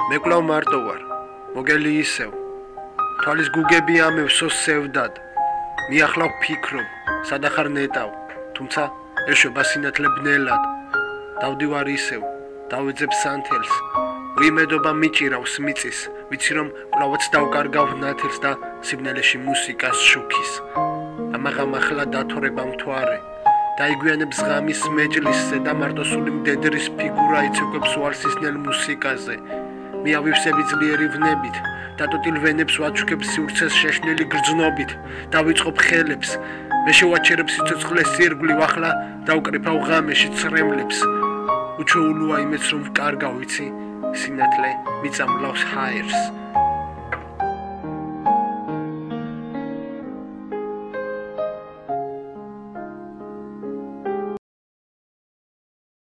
მეკლავ მარტო ვარ, მოგელი ისევ, თვალის გუგები ამევსო სევდად, მიახლავ ფიქრობ, სადახარ ნეტავ, თუმცა ეშვება სინათლე ბნელად, დავდივარ ისევ, დავეძებ სანთელს, ვიმედობა მიჭირავს მიწის, ვიცი რომ კვლავაც დავკარგავ ნათელს და სიბნელეში მუსიკას შუქის, ამაღამახლა დათორება მთვარე, დაიგვიანებს ღამის მეჯლისზე და მარტოსული მდედრის ფიგურა იცეკვებს უარსისნელ მუსიკაზე, მიავივსები ძლიერი ვნებით, დატოტილ ვენებს ვაჩუქებ სივრცეს შეშნელი გრძნობით, დავიწყობ ხელებს, მე შევაჩერებ სიცოცხლეს სირგვლივ, ახლა დავკრიფავ ღამეში ცრემლებს, უჩვეულოა იმეც რომ ვკარგავ, ვიცი, სინათლე მიწამლავს ჰაერს.